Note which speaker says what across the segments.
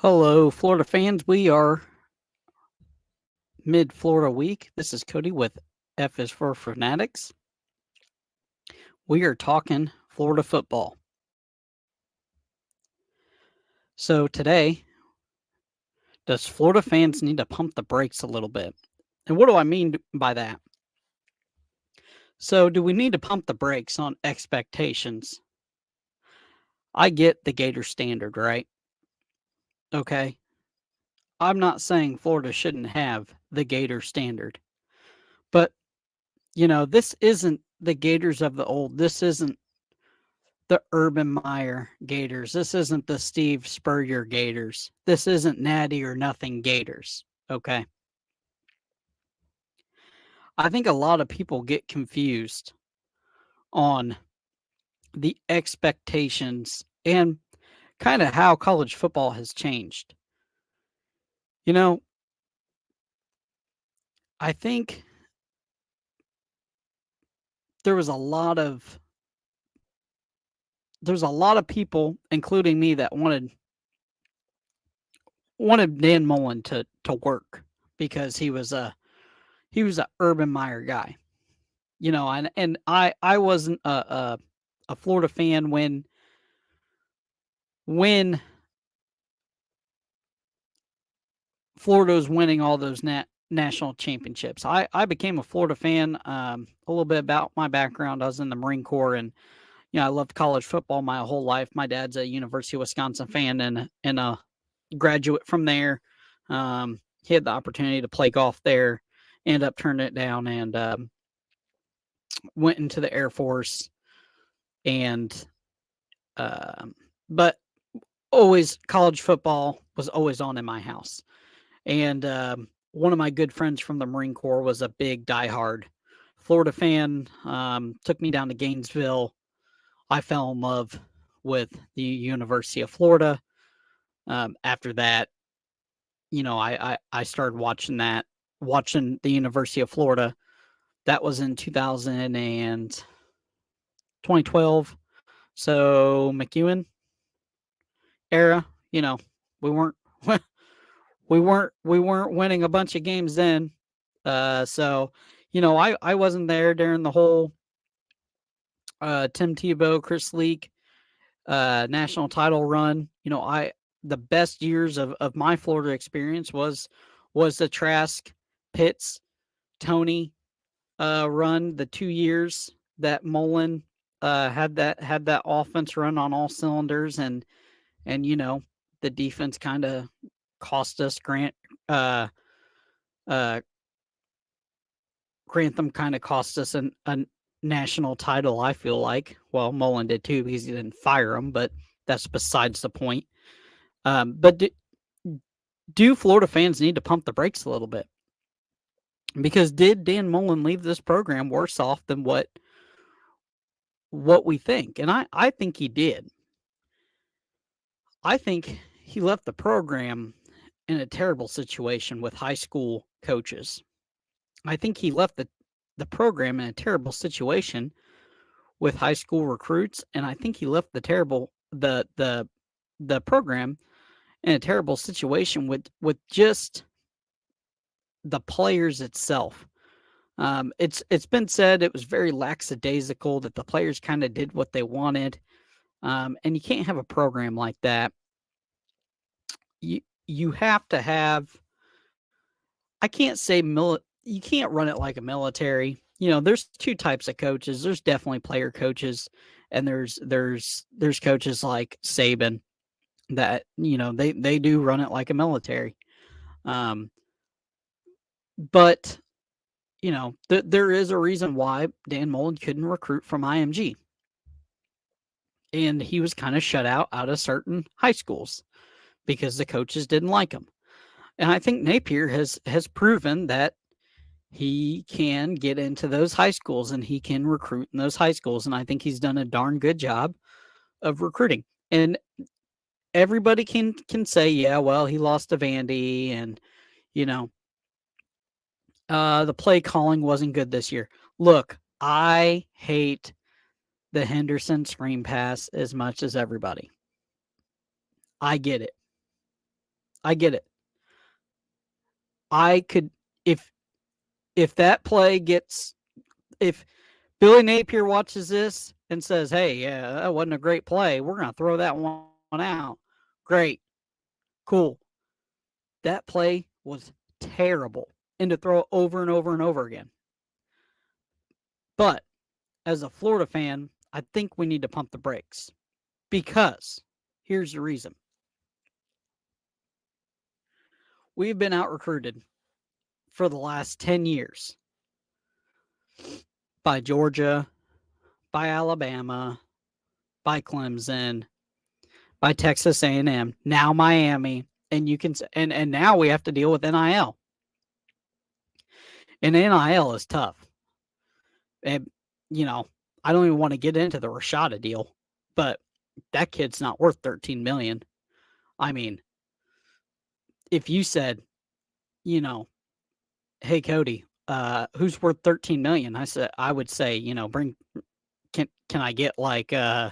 Speaker 1: Hello, Florida fans. We are mid Florida week. This is Cody with F is for Fanatics. We are talking Florida football. So, today, does Florida fans need to pump the brakes a little bit? And what do I mean by that? So, do we need to pump the brakes on expectations? I get the Gator standard, right? Okay. I'm not saying Florida shouldn't have the Gator standard, but this isn't the Gators of the old. This isn't the Urban Meyer Gators. This isn't the Steve Spurrier Gators. This isn't Natty or Nothing Gators. Okay. I think a lot of people get confused on the expectations and kind of how college football has changed. You know, I think there was a lot of people, including me, that wanted Dan Mullen to work because he was a Urban Meyer guy. And I wasn't a Florida fan when Florida was winning all those national championships. I became a Florida fan. A little bit about my background: I was in the Marine Corps, and I loved college football my whole life. My dad's a University of Wisconsin fan and a graduate from there. He had the opportunity to play golf there, ended up turning it down, and went into the Air Force. And but always college football was always on in my house. And one of my good friends from the Marine Corps was a big diehard Florida fan. Took me down to Gainesville. I fell in love with the University of Florida. After that, I started watching the University of Florida. That was in 2000 and 2012. So McEwen era, we weren't we weren't winning a bunch of games then. So I wasn't there during the whole Tim Tebow, Chris Leak national title run. I the best years of my Florida experience was the Trask, Pitts, Tony run, the 2 years that Mullen had that offense run on all cylinders, and the defense kind of cost us uh uh Grantham kind of cost us a national title, I feel like. Well, Mullen did too because he didn't fire him, but that's besides the point. But do Florida fans need to pump the brakes a little bit? Because did Dan Mullen leave this program worse off than what we think? And I think he did. I think he left the program in a terrible situation with high school coaches. I think he left the program in a terrible situation with high school recruits, and I think he left the program in a terrible situation with just the players itself. It's been said it was very lackadaisical, that the players kind of did what they wanted, and you can't have a program like that. You have to have. I can't say you can't run it like a military. There's two types of coaches. There's definitely player coaches, and there's coaches like Saban that they do run it like a military. Um, but there is a reason why Dan Mullen couldn't recruit from IMG, and he was kind of shut out of certain high schools because the coaches didn't like him. And I think Napier has proven that he can get into those high schools and he can recruit in those high schools. And I think he's done a darn good job of recruiting. And everybody can say, yeah, well, he lost to Vandy, and you know, the play calling wasn't good this year. Look, I hate the Henderson screen pass as much as everybody. I get it. I get it. I could if that play gets if Billy Napier watches this and says, "Hey, yeah, that wasn't a great play. We're going to throw that one out." Great. Cool. That play was terrible. And to throw it over and over and over again. But as a Florida fan, I think we need to pump the brakes because here's the reason. We've been out recruited for the last 10 years by Georgia, by Alabama, by Clemson, by Texas A&M, now Miami, and you can and now we have to deal with NIL. And NIL is tough. And you know, I don't even want to get into the Rashada deal, but that kid's not worth 13 million. I mean, if you said, you know, hey Cody, who's worth 13 million? I would say, you know, can I get like can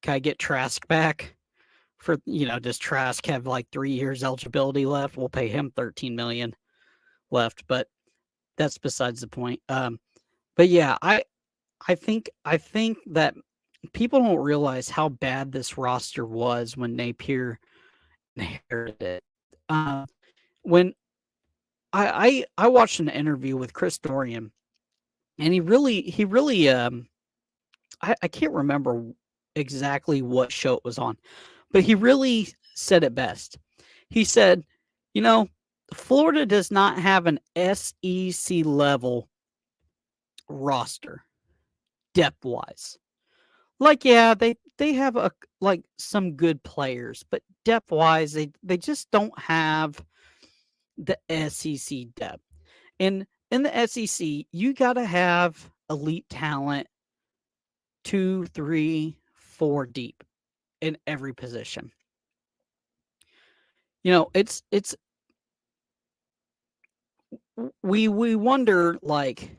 Speaker 1: I get Trask back for, you know, does Trask have like 3 years eligibility left? We'll pay him 13 million left, but that's besides the point. But yeah, I think that people don't realize how bad this roster was when Napier inherited it. When I watched an interview with Chris Dorian, and he really I can't remember exactly what show it was on, but he really said it best. He said, you know, Florida does not have an SEC level roster depth wise. Like, yeah, they have like some good players, but depth wise, they just don't have the SEC depth. And in the SEC, you got to have elite talent 2, 3, 4 deep in every position. You know, it's we wonder, like,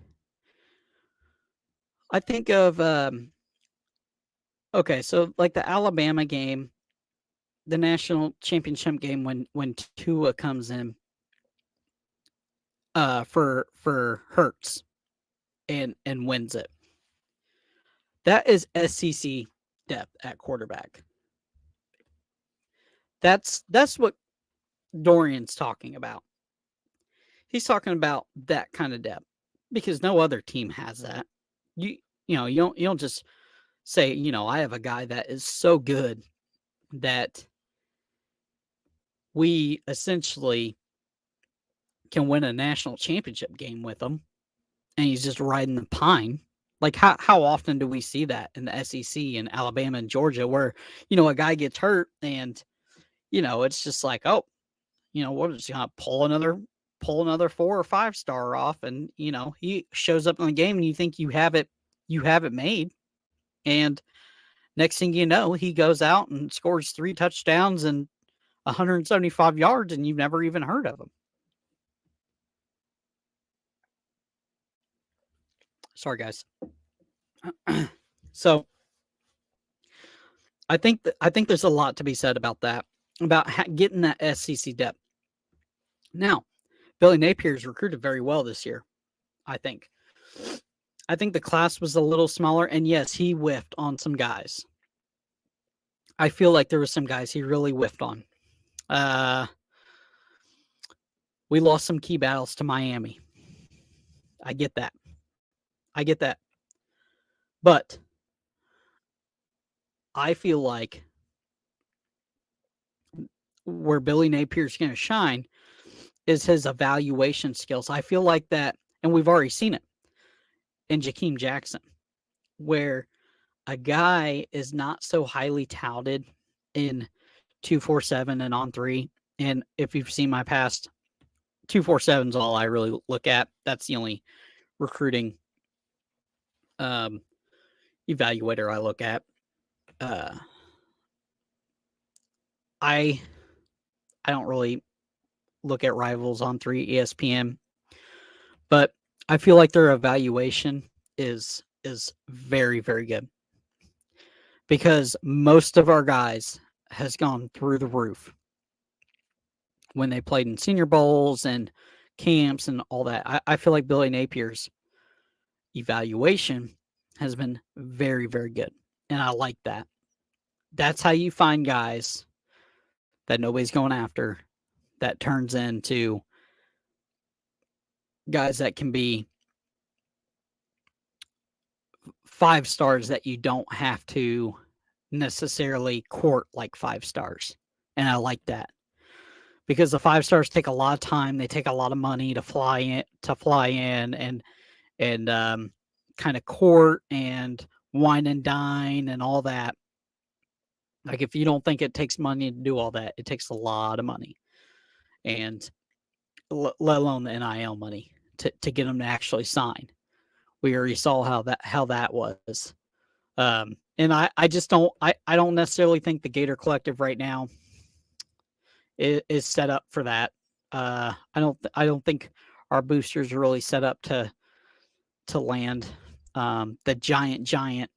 Speaker 1: I think of okay, so like the Alabama game, the national championship game when Tua comes in for Hurts and wins it. That is SEC depth at quarterback. That's what Dorian's talking about. He's talking about that kind of depth because no other team has that. You know, you don't just say, you know, I have a guy that is so good that we essentially can win a national championship game with him, and he's just riding the pine. Like how often do we see that in the SEC and Alabama and Georgia where, you know, a guy gets hurt and, you know, it's just like, oh, you know, we're just gonna pull another 4 or 5 star off, and you know, he shows up in the game and you think you have it made. And next thing you know, he goes out and scores 3 touchdowns and 175 yards, and you've never even heard of him. Sorry, guys. So I think there's a lot to be said about that, about getting that SEC depth. Now, Billy Napier's recruited very well this year. I think the class was a little smaller, and yes, he whiffed on some guys. I feel like there were some guys he really whiffed on. We lost some key battles to Miami. I get that. But I feel like where Billy Napier's going to shine is his evaluation skills. I feel like that, and we've already seen it in Jakeem Jackson, where a guy is not so highly touted in 247 and on 3. And if you've seen my past, 247 is all I really look at. That's the only recruiting evaluator I look at. I don't really look at Rivals on 3, ESPN, but I feel like their evaluation is very, very good because most of our guys has gone through the roof. when they played in senior bowls and camps and all that. I feel like Billy Napier's evaluation has been very, very good. And I like that. That's how you find guys that nobody's going after that turns into guys that can be 5 stars that you don't have to necessarily court like 5 stars. And I like that. Because the 5 stars take a lot of time, they take a lot of money to fly in and kind of court and wine and dine and all that. Like, if you don't think it takes money to do all that, it takes a lot of money. And let alone the NIL money to get them to actually sign. We already saw how that was. And I just don't I don't necessarily think the Gator Collective right now is set up for that. I don't think our boosters are really set up to land the giant.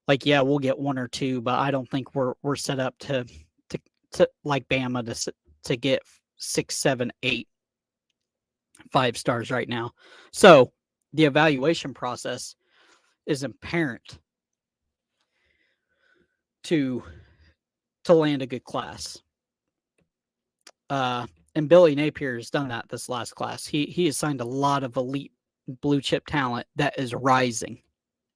Speaker 1: Like, yeah, we'll get 1 or 2, but I don't think we're set up to like Bama to get 6, 7, 8 5 stars right now. So the evaluation process is apparent to land a good class. And Billy Napier has done that this last class. He assigned a lot of elite blue chip talent that is rising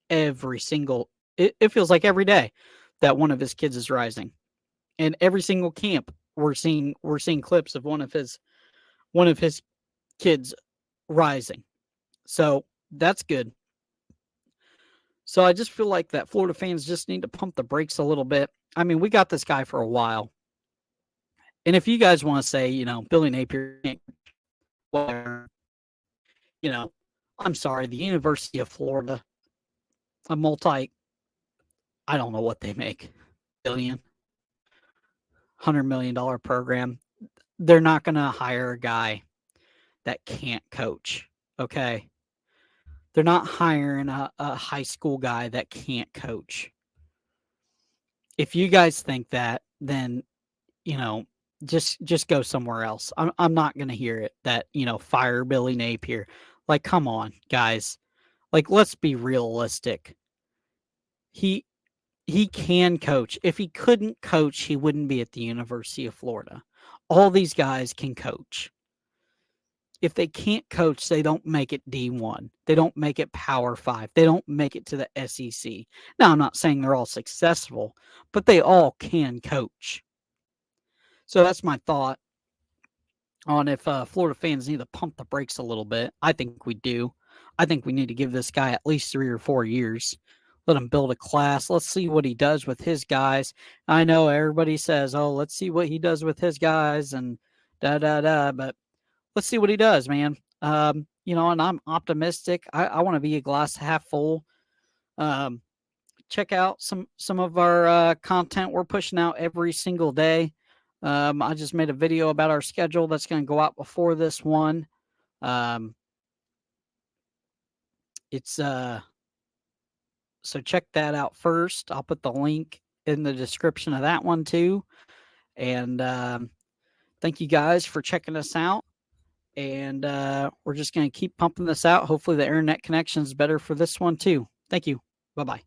Speaker 1: every single. It feels like every day that one of his kids is rising, and every single camp we're seeing clips of one of his kids rising. So that's good. So I just feel like that Florida fans just need to pump the brakes a little bit. I mean, we got this guy for a while. And if you guys want to say, Billy Napier, whatever, I'm sorry, the University of Florida, a I don't know what they make, $100 million program. They're not going to hire a guy that can't coach. Okay. They're not hiring a high school guy that can't coach. If you guys think that, then, just go somewhere else. I'm not going to hear it that, fire Billy Napier. Like, come on, guys. Like, let's be realistic. He can coach. If he couldn't coach, he wouldn't be at the University of Florida. All these guys can coach. If they can't coach, they don't make it D1. They don't make it Power 5. They don't make it to the SEC. Now, I'm not saying they're all successful, but they all can coach. So that's my thought on if Florida fans need to pump the brakes a little bit. I think we do. I think we need to give this guy at least 3 or 4 years. Let him build a class. Let's see what he does with his guys. I know everybody says, oh, let's see what he does with his guys and da-da-da, but let's see what he does, man. And I'm optimistic. I want to be a glass half full. Check out some of our content we're pushing out every single day. I just made a video about our schedule that's going to go out before this one. So check that out first. I'll put the link in the description of that one too. And thank you guys for checking us out. And we're just going to keep pumping this out. Hopefully the internet connection is better for this one too. Thank you. Bye-bye.